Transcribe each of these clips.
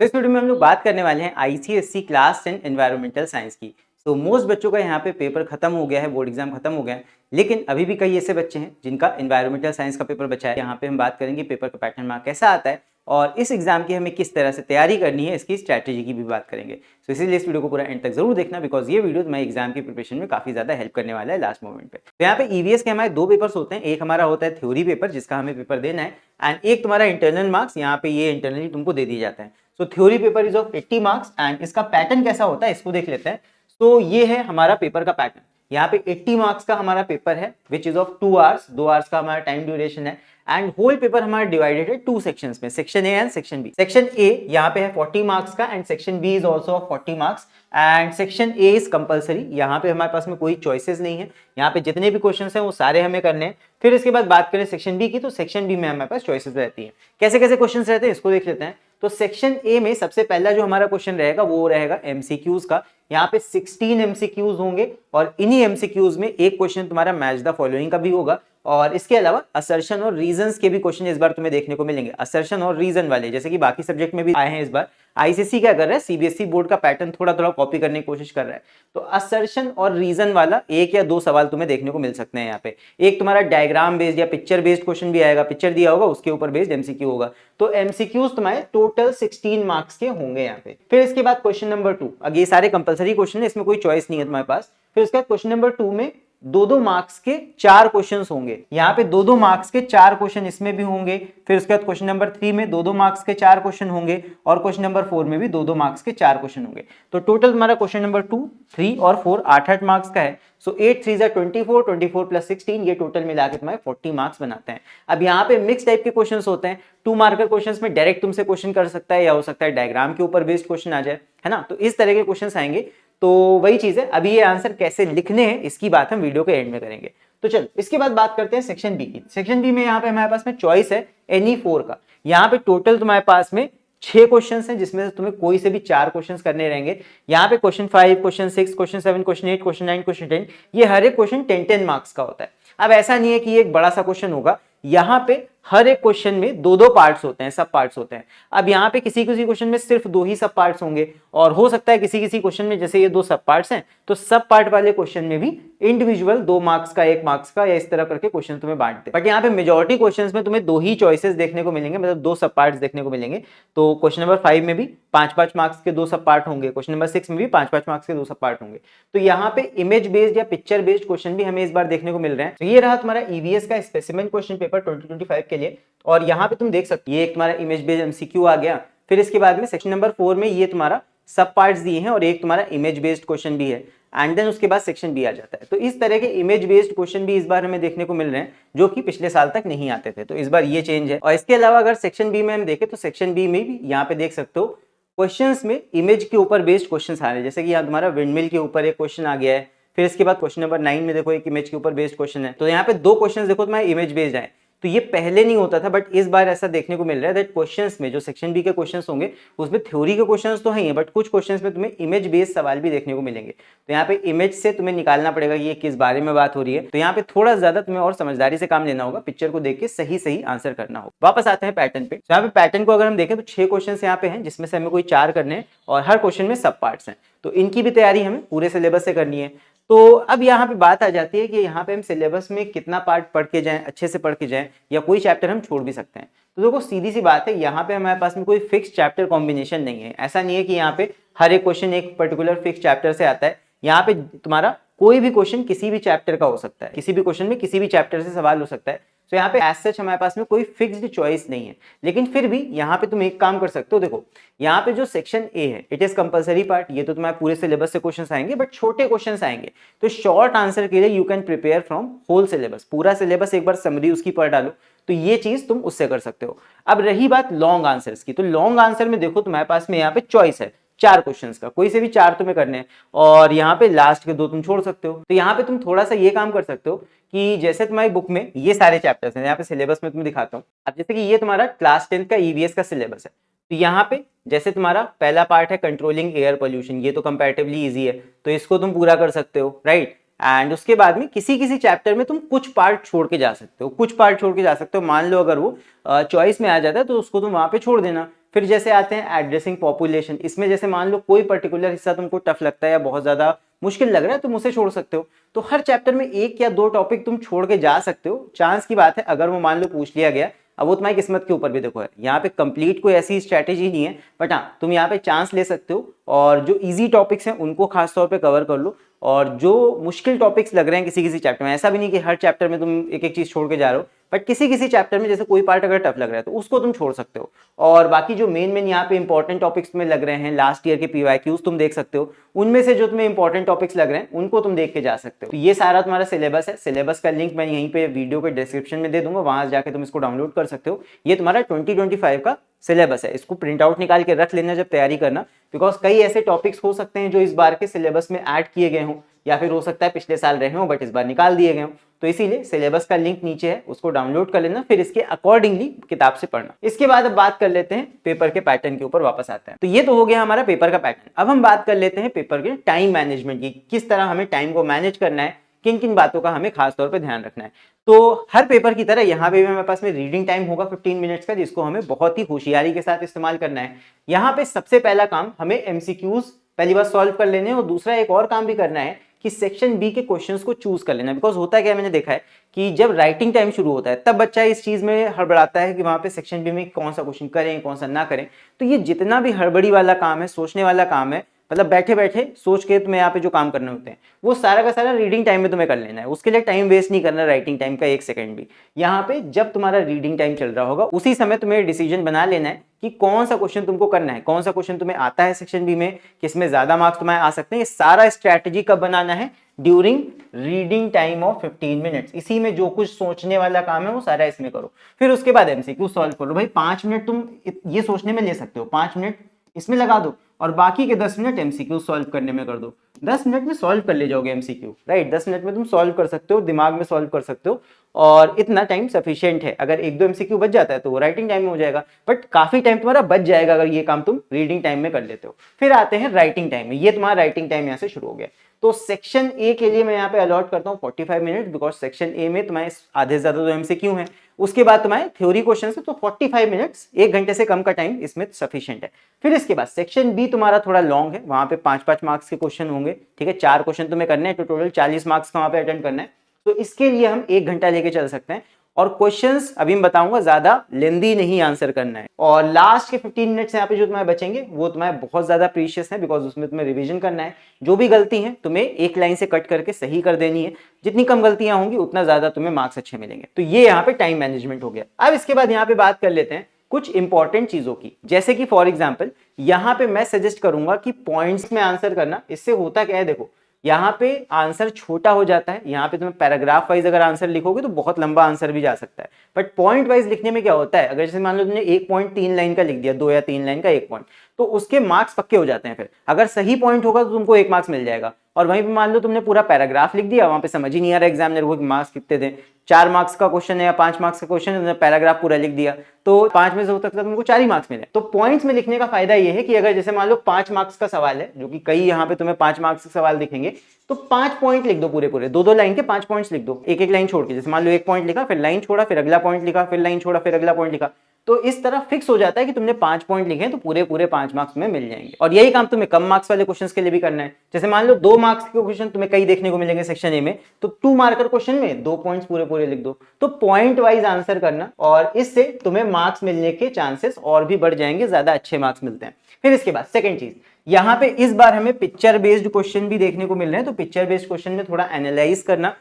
तो इस वीडियो में हम लोग बात करने वाले हैं आईसीएससी क्लास 10 एनवायरमेंटल साइंस की। तो मोस्ट बच्चों का यहाँ पे पेपर खत्म हो गया है, बोर्ड एग्जाम खत्म हो गया है, लेकिन अभी भी कई ऐसे बच्चे हैं जिनका एनवायरमेंटल साइंस का पेपर बचा है। यहाँ पे हम बात करेंगे पेपर का पैटर्न मार्क कैसा आता है और इस एग्जाम की हमें किस तरह से तैयारी करनी है, इसकी स्ट्रैटेजी की भी बात करेंगे। तो इसीलिए इस वीडियो को पूरा एंड तक जरूर देखना, बिकॉज ये वीडियो तुम्हारे एग्जाम की प्रिपरेशन में काफी ज्यादा हेल्प करने वाला है लास्ट मोमेंट पे। तो यहाँ पे ईवीएस के हमारे दो पेपर्स होते हैं, एक हमारा होता है थ्योरी पेपर जिसका हमें पेपर देना है, एंड एक तुम्हारा इंटरनल मार्क्स, यहाँ पे ये इंटरनली तुमको दे दिया जाता है। सो theory paper is of 80 marks and इसका पैटर्न कैसा होता है इसको देख लेते हैं। तो ये है हमारा पेपर का पैटर्न। यहाँ पे 80 मार्क्स का हमारा पेपर है which is of 2 hours, 2 hours का हमारा टाइम ड्यूरेशन है एंड होल पेपर हमारा डिवाइडेड है 2 सेक्शंस में, section A and section B. Section A यहाँ पे है 40 मार्क्स का and section B is also of 40 marks and section A is compulsory. यहाँ पे हमारे पास में कोई चॉइसेस नहीं है, यहाँ पे जितने भी क्वेश्चंस हैं वो सारे हमें करने हैं। फिर इसके बाद बात करें सेक्शन बी की, तो सेक्शन बी में हमारे पास चॉइसेस रहती है। कैसे कैसे क्वेश्चंस रहते हैं इसको देख लेते हैं। तो सेक्शन ए में सबसे पहला जो हमारा क्वेश्चन रहेगा वो रहेगा एमसीक्यूज का। यहाँ पे 16 एमसीक्यूज होंगे और इन्हीं एमसीक्यूज में एक क्वेश्चन तुम्हारा मैच द फॉलोइंग का भी होगा और इसके अलावा असर्शन और रीजंस के भी क्वेश्चन इस बार तुम्हें देखने को मिलेंगे। असर्शन और रीजन वाले जैसे कि बाकी सब्जेक्ट में भी आए हैं, इस बार आईसीएससी क्या कर रहा है, सीबीएसई बोर्ड का पैटर्न थोड़ा थोड़ा कॉपी करने की कोशिश कर रहा है। तो असर्शन और रीजन वाला एक या दो सवाल तुम्हें देखने को मिल सकते हैं। यहाँ पे एक तुम्हारा डायग्राम बेस्ड या पिक्चर बेस्ड क्वेश्चन भी आएगा, पिक्चर दिया होगा उसके ऊपर बेस्ड एमसीक्यू होगा। तो एमसीक्यूज तुम्हारे टोटल 16 मार्क्स के होंगे यहाँ पे। फिर इसके बाद क्वेश्चन नंबर 2, अगर ये सारे कंपलसरी क्वेश्चन है, इसमें कोई चॉइस नहीं है तुम्हारे पास। फिर उसके बाद क्वेश्चन नंबर 2 में 2-2 मार्क्स के 4 क्वेश्चंस होंगे। यहाँ पे 2-2 मार्क्स के 4 क्वेश्चन इसमें भी होंगे। फिर उसके बाद क्वेश्चन नंबर 3 में 2-2 मार्क्स के 4 क्वेश्चन होंगे और क्वेश्चन नंबर 4 में भी 2-2 मार्क्स के 4 क्वेश्चन होंगे। तो टोटल तुम्हारा क्वेश्चन नंबर 2, 3 और 4 8-8 मार्क्स का है। सो 8 3 24, 24 प्लस 16, ये टोटल मिला के तुम्हारे 40 मार्क्स बनाते हैं। अब यहाँ पे मिक्स टाइप के क्वेश्चंस होते हैं। 2 मार्कर क्वेश्चंस में डायरेक्ट तुमसे क्वेश्चन कर सकता है या हो सकता है डायग्राम के ऊपर बेस्ड क्वेश्चन आ जाए, है ना। तो इस तरह के क्वेश्चंस आएंगे। तो वही चीज है, अभी ये आंसर कैसे लिखने हैं इसकी बात हम वीडियो के एंड में करेंगे। तो चल इसके बाद बात करते हैं सेक्शन बी की। सेक्शन बी में यहाँ पे हमारे पास में चॉइस है एनी 4 का। यहाँ पे टोटल तुम्हारे पास में 6 क्वेश्चंस हैं जिसमें से तुम्हें कोई से भी 4 क्वेश्चंस करने रहेंगे। यहाँ पे question 5, question 6, question 7, question 8, question 9, question 10, ये हर एक क्वेश्चन 10-10 मार्क्स का होता है। अब ऐसा नहीं है कि ये एक बड़ा सा क्वेश्चन होगा, यहाँ पे हर एक क्वेश्चन में 2-2 पार्ट्स होते हैं, सब पार्ट्स होते हैं। अब यहाँ पे किसी किसी क्वेश्चन में सिर्फ 2 ही सब पार्ट्स होंगे और हो सकता है किसी किसी क्वेश्चन में, जैसे ये 2 सब पार्ट्स हैं, तो सब पार्ट वाले क्वेश्चन में भी इंडिविजुअल 2 मार्क्स का, 1 मार्क्स का या इस तरह करके क्वेश्चन तुम्हें बांटते हैं। बट यहाँ पे मेजॉरिटी क्वेश्चंस में तुम्हें 2 ही चॉइसेस देखने को मिलेंगे, मतलब 2 सब पार्ट्स देखने को मिलेंगे। तो क्वेश्चन नंबर 5 में भी 5-5 मार्क्स के 2 सब पार्ट होंगे, क्वेश्चन नंबर 6 में भी 5-5 मार्क्स के 2 सब पार्ट होंगे। तो यहाँ पे इमेज बेस्ड या पिक्चर बेस्ड क्वेश्चन भी हमें इस बार देखने को मिल रहे हैं। तो ये रहा तुम्हारा ईवीएस का स्पेसिमेन क्वेश्चन पेपर 2025 के लिए। और यहाँ पे तुम देख सकते हो ये एक तुम्हारा इमेज बेस्ड एमसीक्यू आ गया। फिर इसके बाद में सेक्शन नंबर 4 में ये तुम्हारा सब पार्ट्स दिए हैं और एक तुम्हारा इमेज बेस्ड क्वेश्चन भी है एंड देन उसके बाद सेक्शन बी आ जाता है। तो इस तरह के इमेज बेस्ड क्वेश्चन भी इस बार हमें देखने को मिल रहे हैं जो कि पिछले साल तक नहीं आते थे। तो इस बार ये चेंज है। और इसके अलावा अगर सेक्शन बी में हम देखें तो सेक्शन बी में भी यहाँ पे देख सकते हो क्वेश्चंस में इमेज के ऊपर बेस्ड क्वेश्चंस आ रहे हैं। जैसे कि यहाँ तुम्हारा विंडमिल के ऊपर एक क्वेश्चन आ गया है। फिर इसके बाद क्वेश्चन नंबर 9 में देखो एक इमेज के ऊपर बेस्ड क्वेश्चन है। तो यहाँ पे 2 क्वेश्चन देखो तुम्हारे इमेज बेस्ड आए। तो ये पहले नहीं होता था, बट इस बार ऐसा देखने को मिल रहा है दैट क्वेश्चंस में जो सेक्शन बी के क्वेश्चंस होंगे उसमें थ्योरी के क्वेश्चंस तो हैं, बट कुछ क्वेश्चंस में तुम्हें इमेज बेस्ड सवाल भी देखने को मिलेंगे। तो यहाँ पे इमेज से तुम्हें निकालना पड़ेगा कि ये किस बारे में बात हो रही है। तो यहाँ पे थोड़ा ज्यादा तुम्हें और समझदारी से काम लेना होगा, पिक्चर को देख के सही सही आंसर करना होगा। वापस आते हैं पैटर्न पे। तो यहाँ पे पैटर्न को अगर हम देखें तो 6 क्वेश्चन यहाँ पे हैं जिसमें से हमें कोई 4 करने हैं और हर क्वेश्चन में सब पार्ट्स हैं। तो इनकी भी तैयारी हमें पूरे सिलेबस से करनी है। तो अब यहाँ पे बात आ जाती है कि यहाँ पे हम सिलेबस में कितना पार्ट पढ़ के जाएं, अच्छे से पढ़ के जाएं या कोई चैप्टर हम छोड़ भी सकते हैं। तो देखो सीधी सी बात है, यहाँ पे हमारे पास में कोई फिक्स चैप्टर कॉम्बिनेशन नहीं है। ऐसा नहीं है कि यहाँ पे हर एक क्वेश्चन एक पर्टिकुलर फिक्स चैप्टर से आता है। यहाँ पे तुम्हारा कोई भी क्वेश्चन किसी भी चैप्टर का हो सकता है, किसी भी क्वेश्चन में किसी भी चैप्टर से सवाल हो सकता है। तो यहाँ पे एज सच हमारे पास में कोई फिक्स्ड चॉइस नहीं है, लेकिन फिर भी यहाँ पे तुम एक काम कर सकते हो। देखो यहाँ पे जो सेक्शन ए है इट इज कंपलसरी पार्ट, ये तो तुम्हारे पूरे सिलेबस से क्वेश्चंस आएंगे, बट छोटे क्वेश्चंस आएंगे। तो शॉर्ट आंसर के लिए you can prepare from whole syllabus, पूरा सिलेबस एक बार समरी उसकी पढ़ डालो, तो ये चीज तुम उससे कर सकते हो। अब रही बात लॉन्ग आंसर्स की, तो लॉन्ग आंसर में देखो तुम्हारे पास में यहाँ पे चॉइस है 4 क्वेश्चंस का, कोई से भी 4 तुम्हें करने हैं और यहाँ पे लास्ट के 2 तुम छोड़ सकते हो। तो यहाँ पे तुम थोड़ा सा ये काम कर सकते हो कि जैसे तुम्हारी बुक में ये सारे चैप्टर्स हैं, यहाँ पे सिलेबस में तुम्हें दिखाता हूँ। अब जैसे कि ये तुम्हारा क्लास 10 का ईवीएस का सिलेबस है। तो यहाँ पे जैसे तुम्हारा पहला पार्ट है कंट्रोलिंग एयर पोल्यूशन, ये तो कंपैरेटिवली इजी है, तो इसको तुम पूरा कर सकते हो, राइट। एंड उसके बाद में किसी किसी चैप्टर में तुम कुछ पार्ट छोड़ के जा सकते हो, कुछ पार्ट छोड़ के जा सकते हो। मान लो अगर वो चॉइस में आ जाता है तो उसको तुम वहां पे छोड़ देना। फिर जैसे आते हैं एड्रेसिंग पॉपुलेशन, इसमें जैसे मान लो कोई पर्टिकुलर हिस्सा तुमको टफ लगता है या बहुत ज्यादा मुश्किल लग रहा है, तुम उसे छोड़ सकते हो। तो हर चैप्टर में एक या दो टॉपिक तुम छोड़ के जा सकते हो, चांस की बात है अगर वो मान लो पूछ लिया गया। अब वो तुम्हारी किस्मत के ऊपर भी देखो है, यहाँ पे कंप्लीट कोई ऐसी स्ट्रैटेजी नहीं है, बट हाँ तुम यहाँ पे चांस ले सकते हो और जो इजी टॉपिक्स हैं उनको खास तौर पे कवर कर लो, और जो मुश्किल टॉपिक्स लग रहे हैं किसी किसी चैप्टर में, ऐसा भी नहीं कि हर चैप्टर में तुम एक एक चीज छोड़ के जा रहे हो, बट किसी किसी चैप्टर में जैसे कोई पार्ट अगर टफ लग रहा है तो उसको तुम छोड़ सकते हो। और बाकी जो मेन यहाँ पे इंपॉर्टेंट टॉपिक्स में लग रहे हैं, लास्ट ईयर के पीवाईक्यूज तुम देख सकते हो, उनमें से जो तुम्हें इंपॉर्टेंट टॉपिक्स लग रहे हैं उनको तुम देख के जा सकते हो। तो ये सारा तुम्हारा सिलेबस है, सिलेबस का लिंक मैं यहीं पे वीडियो के डिस्क्रिप्शन में दे दूंगा, वहां जाके तुम इसको डाउनलोड कर सकते हो। ये तुम्हारा 2025 का सिलेबस है, इसको प्रिंट आउट निकाल के रख लेना जब तैयारी करना, बिकॉज कई ऐसे टॉपिक्स हो सकते हैं जो इस बार के सिलेबस में ऐड किए गए हों, या फिर हो सकता है पिछले साल रहे हों बट इस बार निकाल दिए गए हों। तो इसीलिए सिलेबस का लिंक नीचे है, उसको डाउनलोड कर लेना, फिर इसके अकॉर्डिंगली किताब से पढ़ना। इसके बाद अब बात कर लेते हैं पेपर के पैटर्न के ऊपर वापस आते हैं। तो ये तो हो गया हमारा पेपर का पैटर्न। अब हम बात कर लेते हैं पेपर के टाइम मैनेजमेंट की, किस तरह हमें टाइम को मैनेज करना है, किन किन बातों का हमें खास तौर पे ध्यान रखना है। तो हर पेपर की तरह यहाँ पे भी हमारे पास में रीडिंग टाइम होगा 15 मिनट्स का, जिसको हमें बहुत ही होशियारी के साथ इस्तेमाल करना है। यहाँ पे सबसे पहला काम हमें एमसीक्यूज पहली बार सॉल्व कर लेने हैं, और दूसरा एक और काम भी करना है कि सेक्शन बी के क्वेश्चंस को चूज कर लेना। बिकॉज होता है क्या, मैंने देखा है कि जब राइटिंग टाइम शुरू होता है तब बच्चा इस चीज में हड़बड़ाता है कि वहां पे सेक्शन बी में कौन सा क्वेश्चन करें कौन सा ना करें। तो ये जितना भी हड़बड़ी वाला काम है, सोचने वाला काम है, मतलब बैठे बैठे सोच के तुम्हें यहाँ पे जो काम करने होते हैं वो सारा का सारा रीडिंग टाइम में तुम्हें कर लेना है। उसके लिए टाइम वेस्ट नहीं करना राइटिंग टाइम का एक सेकंड भी। यहाँ पे जब तुम्हारा रीडिंग टाइम चल रहा होगा उसी समय तुम्हें डिसीजन बना लेना है कि कौन सा क्वेश्चन तुमको करना है, कौन सा क्वेश्चन तुम्हें आता है सेक्शन बी में, किसमें ज्यादा मार्क्स तुम्हें आ सकते हैं। ये सारा स्ट्रैटेजी कब बनाना है, during reading time of 15 minutes. इसी में जो कुछ सोचने वाला काम है वो सारा इसमें करो। फिर उसके बाद एमसीक्यू सॉल्व करो। भाई 5 मिनट तुम ये सोचने में ले सकते हो, 5 मिनट इसमें लगा दो और बाकी के 10 मिनट एमसीक्यू सॉल्व करने में कर दो। 10 मिनट में सॉल्व कर ले जाओगे एमसीक्यू, राइट। 10 मिनट में तुम सॉल्व कर सकते हो, दिमाग में सॉल्व कर सकते हो, और इतना टाइम सफिशिएंट है। अगर एक दो एमसीक्यू बच जाता है तो वो राइटिंग टाइम में हो जाएगा, बट काफी टाइम तुम्हारा बच जाएगा अगर ये काम तुम रीडिंग टाइम में कर लेते हो। फिर आते हैं राइटिंग टाइम में। ये तुम्हारा राइटिंग टाइम यहाँ से शुरू हो गया। तो सेक्शन ए के लिए मैं यहाँ पे अलॉट करता हूँ 45 मिनट, बिकॉज सेक्शन ए में तुम्हारे आधे से ज्यादा तो एमसीक्यू है, उसके बाद तुम्हारे थ्योरी क्वेश्चन है, तो 45 मिनट्स, 1 घंटे से कम का टाइम इसमें सफिशिएंट है। फिर इसके बाद सेक्शन बी तुम्हारा थोड़ा लॉन्ग है, वहां पे 5-5 मार्क्स के क्वेश्चन होंगे, ठीक है। 4 क्वेश्चन तुम्हें करने हैं, तो टोटल 40 मार्क्स का वहां पे अटेंड करना है। तो इसके लिए हम 1 घंटा लेके चल सकते हैं, और क्वेश्चंस अभी मैं बताऊंगा ज्यादा लेंदी नहीं आंसर करना है। और लास्ट के 15 मिनट्स यहाँ पे जो तुम्हारे बचेंगे वो तुम्हारे बहुत ज्यादा प्रीशियस है, बिकॉज उसमें तुम्हें रिवीजन करना है। जो भी गलती है तुम्हें एक लाइन से कट करके सही कर देनी है। जितनी कम गलतियां होंगी उतना ज्यादा तुम्हें मार्क्स अच्छे मिलेंगे। तो ये यहाँ पे टाइम मैनेजमेंट हो गया। अब इसके बाद यहाँ पे बात कर लेते हैं कुछ इंपॉर्टेंट चीजों की, जैसे कि फॉर एग्जाम्पल यहाँ पे मैं सजेस्ट करूंगा कि पॉइंट्स में आंसर करना। इससे होता क्या है, देखो यहाँ पे आंसर छोटा हो जाता है। यहाँ पे तुम्हें पैराग्राफ वाइज अगर आंसर लिखोगे तो बहुत लंबा आंसर भी जा सकता है, बट पॉइंट वाइज लिखने में क्या होता है, अगर जैसे मान लो तुमने 1 पॉइंट 3 लाइन का लिख दिया, 2 या 3 लाइन का 1 पॉइंट, तो उसके मार्क्स पक्के हो जाते हैं। फिर अगर सही पॉइंट होगा तो तुमको 1 मार्क्स मिल जाएगा, और वहीं पे मान लो तुमने पूरा पैराग्राफ लिख दिया, वहां पे समझ ही नहीं आ रहा एग्जामिनर को मार्क्स कितने दें, 4 मार्क्स का क्वेश्चन है या 5 मार्क्स का क्वेश्चन है, तुमने पैराग्राफ पूरा लिख दिया, तो 5 में से हो सकता है तुमको 4 ही मार्क्स मिले। तो पॉइंट्स में लिखने का फायदा ये है कि अगर जैसे मान लो 5 मार्क्स का सवाल है, जो कि कई यहाँ पे तुम्हें 5 मार्क्स के सवाल दिखेंगे, तो 5 पॉइंट लिख दो, पूरे 2-2 लाइन के 5 पॉइंट्स लिख दो, एक लाइन छोड़ के। जैसे मान लो 1 पॉइंट लिखा, फिर लाइन छोड़ा, फिर अगला पॉइंट लिखा, फिर लाइन छोड़ा, फिर अगला पॉइंट लिखा, तो इस तरह फिक्स हो जाता है कि तुमने 5 पॉइंट लिखे हैं, तो पूरे 5 मार्क्स में मिल जाएंगे। और यही काम तुम्हें कम मार्क्स वाले क्वेश्चंस के लिए भी करना है। जैसे मान लो 2 मार्क्स के क्वेश्चन तुम्हें कई देखने को मिलेंगे सेक्शन ए में, तो 2 मार्कर क्वेश्चन में 2 पॉइंट्स पूरे लिख दो। तो पॉइंट वाइज आंसर करना, और इससे तुम्हें मार्क्स मिलने के चांसेस और भी बढ़ जाएंगे, ज्यादा अच्छे मार्क्स मिलते हैं। फिर इसके बाद सेकंड चीज, यहाँ पे इस बार हमें पिक्चर बेस्ड क्वेश्चन भी देखने को मिल रहे हैं। तो पिक्चर बेस्ड क्वेश्चन में थोड़ा एनालाइज करना,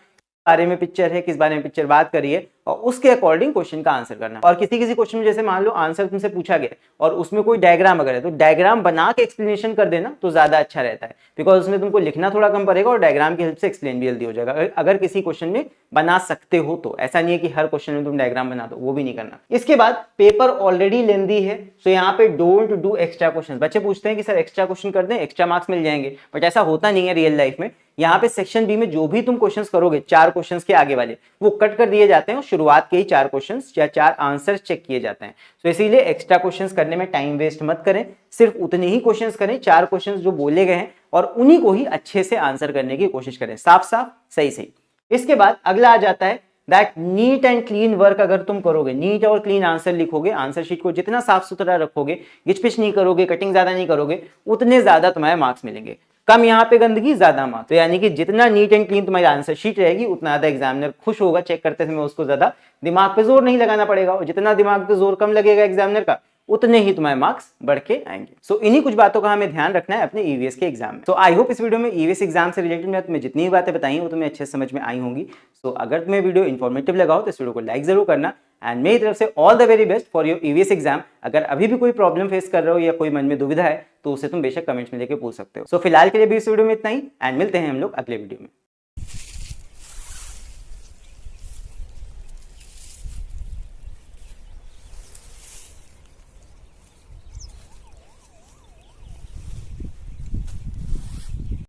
बारे में पिक्चर है, किस बारे में पिक्चर बात करिए, और उसके अकॉर्डिंग क्वेश्चन का आंसर करना। और किसी क्वेश्चन में जैसे मान लो आंसर तुमसे पूछा गया और उसमें कोई डायग्राम अगर है, तो डायग्राम बना के एक्सप्लेनेशन कर देना तो ज्यादा अच्छा रहता है, बिकॉज उसमें तुमको लिखना थोड़ा कम पड़ेगा और डायग्राम की हेल्प से एक्सप्लेन भी जल्दी हो जाएगा, अगर किसी क्वेश्चन में बना सकते हो तो। ऐसा नहीं है कि हर क्वेश्चन में तुम डायग्राम बना दो, वो भी नहीं करना। इसके बाद पेपर ऑलरेडी लेंदी है, तो यहाँ पे डोंट डू एक्स्ट्रा क्वेश्चन। बच्चे पूछते हैं कि सर एक्स्ट्रा क्वेश्चन कर दें, एक्स्ट्रा मार्क्स मिल जाएंगे, बट ऐसा होता नहीं है रियल लाइफ में। यहाँ पे सेक्शन बी में जो भी तुम क्वेश्चंस करोगे, 4 क्वेश्चंस के आगे वाले वो कट कर दिए जाते हैं, और शुरुआत के ही 4 क्वेश्चंस या 4 आंसर्स चेक किए जाते हैं। तो इसीलिए एक्स्ट्रा क्वेश्चंस करने में टाइम वेस्ट मत करें, सिर्फ उतने ही क्वेश्चंस करें, 4 क्वेश्चंस जो बोले गए हैं, और उन्हीं को ही अच्छे से आंसर करने की कोशिश करें, साफ साफ सही सही। इसके बाद अगला आ जाता है that neat and clean work अगर तुम करोगे, नीट और क्लीन आंसर लिखोगे, आंसर शीट को जितना साफ सुथरा रखोगे, गिचपिच नहीं करोगे, कटिंग ज्यादा नहीं करोगे, उतने ज्यादा तुम्हारे मार्क्स मिलेंगे। कम यहाँ पे गंदगी, ज्यादा मार्क्स। तो यानी कि जितना नीट एंड क्लीन तुम्हारी आंसर शीट रहेगी उतना ज्यादा एग्जामिनर खुश होगा चेक करते समय, उसको ज्यादा दिमाग पे जोर नहीं लगाना पड़ेगा, और जितना दिमाग पे जोर कम लगेगा एग्जामिनर का उतने ही तुम्हारे मार्क्स बढ़ के आएंगे। सो इन्हीं कुछ बातों का हमें ध्यान रखना है अपने ईवीएस के एग्जाम में। तो आई होप इस वीडियो में ईवीएस एग्जाम से रिलेटेड मैं तुम्हें जितनी भी बातें बताई वो तुम्हें अच्छे से समझ में आई होंगी। सो अगर तुम्हें वीडियो इन्फॉर्मेटिव लगा हो तो इस वीडियो को लाइक जरूर करना, एंड मेरी तरफ से all the very best for your EVS exam. अगर अभी भी कोई प्रॉब्लम फेस कर रहे हो या कोई मन में दुविधा है तो उसे तुम बेशक कमेंट्स में लेके पूछ सकते हो। सो फिलहाल के लिए भी इस वीडियो में इतना ही, एंड मिलते हैं हम लोग अगले वीडियो में।